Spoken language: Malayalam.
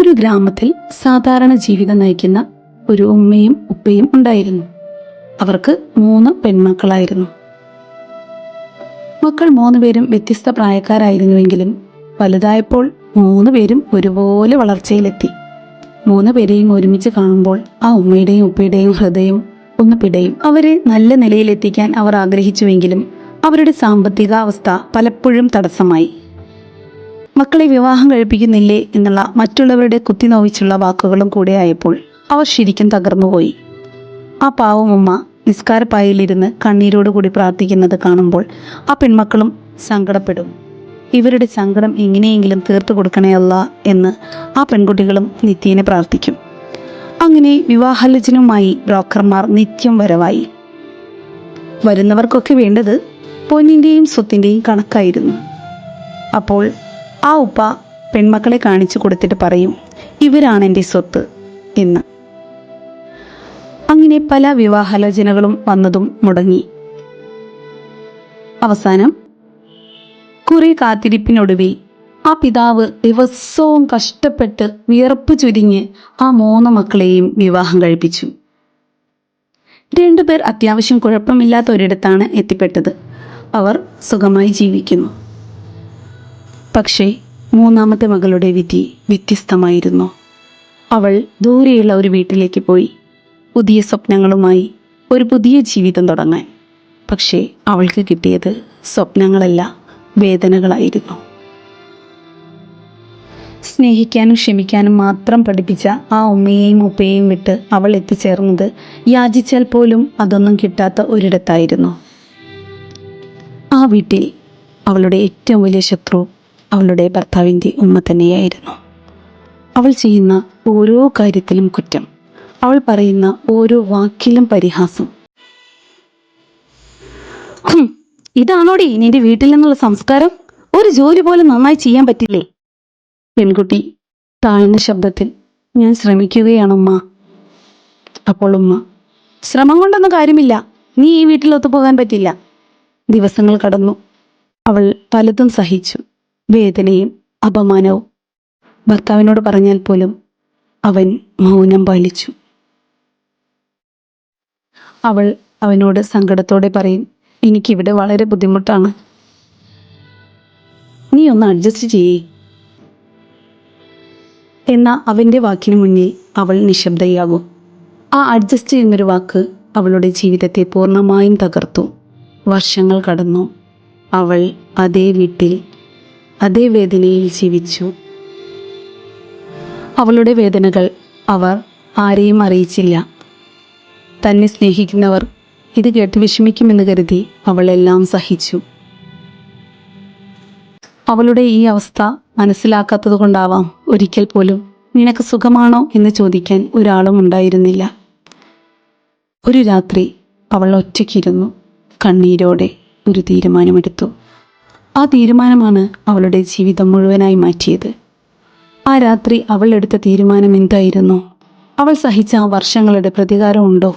ഒരു ഗ്രാമത്തിൽ സാധാരണ ജീവിതം നയിക്കുന്ന ഒരു ഉമ്മയും ഉപ്പയും ഉണ്ടായിരുന്നു. അവർക്ക് 3 പെൺമക്കളായിരുന്നു. മക്കൾ 3 പേരും വ്യത്യസ്ത പ്രായക്കാരായിരുന്നുവെങ്കിലും വലുതായപ്പോൾ 3 പേരും ഒരുപോലെ വളർച്ചയിലെത്തി. 3 പേരെയും ഒരുമിച്ച് കാണുമ്പോൾ ആ ഉമ്മയുടെയും ഉപ്പയുടെയും ഹൃദയം ഒന്ന് പിടയും. അവരെ നല്ല നിലയിലെത്തിക്കാൻ അവർ ആഗ്രഹിച്ചുവെങ്കിലും അവരുടെ സാമ്പത്തിക അവസ്ഥ പലപ്പോഴും തടസ്സമായി. മക്കളെ വിവാഹം കഴിപ്പിക്കുന്നില്ലേ എന്നുള്ള മറ്റുള്ളവരുടെ കുത്തിനോവിച്ചുള്ള വാക്കുകളും കൂടെ ആയപ്പോൾ അവർ ശരിക്കും തകർന്നുപോയി. ആ പാവം ഉമ്മ നിസ്കാരപ്പായിലിരുന്ന് കണ്ണീരോടുകൂടി പ്രാർത്ഥിക്കുന്നത് കാണുമ്പോൾ ആ പെൺമക്കളും സങ്കടപ്പെടും. ഇവരുടെ സങ്കടം എങ്ങനെയെങ്കിലും തീർത്തു കൊടുക്കണേ അല്ലാ എന്ന് ആ പെൺകുട്ടികളും നിത്യേന പ്രാർത്ഥിക്കും. അങ്ങനെ വിവാഹാലോചനയുമായി ബ്രോക്കർമാർ നിത്യം വരവായി. വരുന്നവർക്കൊക്കെ വേണ്ടത് പൊന്നിൻ്റെയും സ്വത്തിൻ്റെയും കണക്കായിരുന്നു. അപ്പോൾ ആ ഉപ്പ പെൺമക്കളെ കാണിച്ചു കൊടുത്തിട്ട് പറയും, ഇവരാണ് എൻ്റെ സ്വത്ത് എന്ന്. അങ്ങനെ പല വിവാഹാലോചനകളും വന്നതും മുടങ്ങി. അവസാനം കുറെ കാത്തിരിപ്പിനൊടുവിൽ ആ പിതാവ് ദിവസവും കഷ്ടപ്പെട്ട് വിയർപ്പ് ചുരിഞ്ഞ് ആ 3 മക്കളെയും വിവാഹം കഴിപ്പിച്ചു. 2 പേർ അത്യാവശ്യം കുഴപ്പമില്ലാത്ത ഒരിടത്താണ് എത്തിപ്പെട്ടത്. അവർ സുഖമായി ജീവിക്കുന്നു. പക്ഷേ 3ാമത്തെ മകളുടെ വിധി വ്യത്യസ്തമായിരുന്നു. അവൾ ദൂരെയുള്ള ഒരു വീട്ടിലേക്ക് പോയി, പുതിയ സ്വപ്നങ്ങളുമായി ഒരു പുതിയ ജീവിതം തുടങ്ങാൻ. പക്ഷേ അവൾക്ക് കിട്ടിയത് സ്വപ്നങ്ങളല്ല, വേദനകളായിരുന്നു. സ്നേഹിക്കാനും ക്ഷമിക്കാനും മാത്രം പഠിപ്പിച്ച ആ ഉമ്മയെയും ഉപ്പയെയും വിട്ട് അവൾ എത്തിച്ചേർന്നത് യാചിച്ചാൽ പോലും അതൊന്നും കിട്ടാത്ത ഒരിടത്തായിരുന്നു. ആ വീട്ടിൽ അവളുടെ ഏറ്റവും വലിയ ശത്രു അവളുടെ ഭർത്താവിൻ്റെ ഉമ്മ തന്നെയായിരുന്നു. അവൾ ചെയ്യുന്ന ഓരോ കാര്യത്തിലും കുറ്റം, അവൾ പറയുന്ന ഓരോ വാക്കിലും പരിഹാസം. ഇതാണോടി നിന്റെ വീട്ടിൽ നിന്നുള്ള സംസ്കാരം? ഒരു ജോലി പോലും നന്നായി ചെയ്യാൻ പറ്റില്ലേ? പെൺകുട്ടി താഴ്ന്ന ശബ്ദത്തിൽ, ഞാൻ ശ്രമിക്കുകയാണുമ്മ. അപ്പോൾ ഉമ്മ, ശ്രമം കൊണ്ടൊന്നും കാര്യമില്ല, നീ ഈ വീട്ടിൽ ഒത്തുപോകാൻ പറ്റില്ല. ദിവസങ്ങൾ കടന്നു. അവൾ പലതും സഹിച്ചു, വേദനയും അപമാനവും. ഭർത്താവിനോട് പറഞ്ഞാൽ പോലും അവൻ മൗനം പാലിച്ചു. അവൾ അവനോട് സങ്കടത്തോടെ പറയും, എനിക്കിവിടെ വളരെ ബുദ്ധിമുട്ടാണ്, നീ ഒന്ന് അഡ്ജസ്റ്റ് ചെയ്യേ. എന്ന അവൻ്റെ വാക്കിന് മുന്നിൽ അവൾ നിശബ്ദയാകും. ആ അഡ്ജസ്റ്റ് എന്നൊരു വാക്ക് അവളുടെ ജീവിതത്തെ പൂർണ്ണമായും തകർത്തു. വർഷങ്ങൾ കടന്നു. അവൾ അതേ വീട്ടിൽ അതേ വേദനയിൽ ജീവിച്ചു. അവളുടെ വേദനകൾ അവർ ആരെയും അറിയിച്ചില്ല. തന്നെ സ്നേഹിക്കുന്നവർ ഇത് കേട്ട് വിഷമിക്കുമെന്ന് കരുതി അവൾ എല്ലാം സഹിച്ചു. അവളുടെ ഈ അവസ്ഥ മനസ്സിലാക്കാത്തത് കൊണ്ടാവാം ഒരിക്കൽ പോലും നിനക്ക് സുഖമാണോ എന്ന് ചോദിക്കാൻ ഒരാളും ഉണ്ടായിരുന്നില്ല. ഒരു രാത്രി അവൾ ഒറ്റയ്ക്കിരുന്നു, കണ്ണീരോടെ ഒരു തീരുമാനമെടുത്തു. ആ തീരുമാനമാണ് അവളുടെ ജീവിതം മുഴുവനായി മാറ്റിയത്. ആ രാത്രി അവൾ എടുത്ത തീരുമാനം എന്തായിരുന്നു? അവൾ സഹിച്ച ആ വർഷങ്ങളുടെ പ്രതികാരമുണ്ടോ?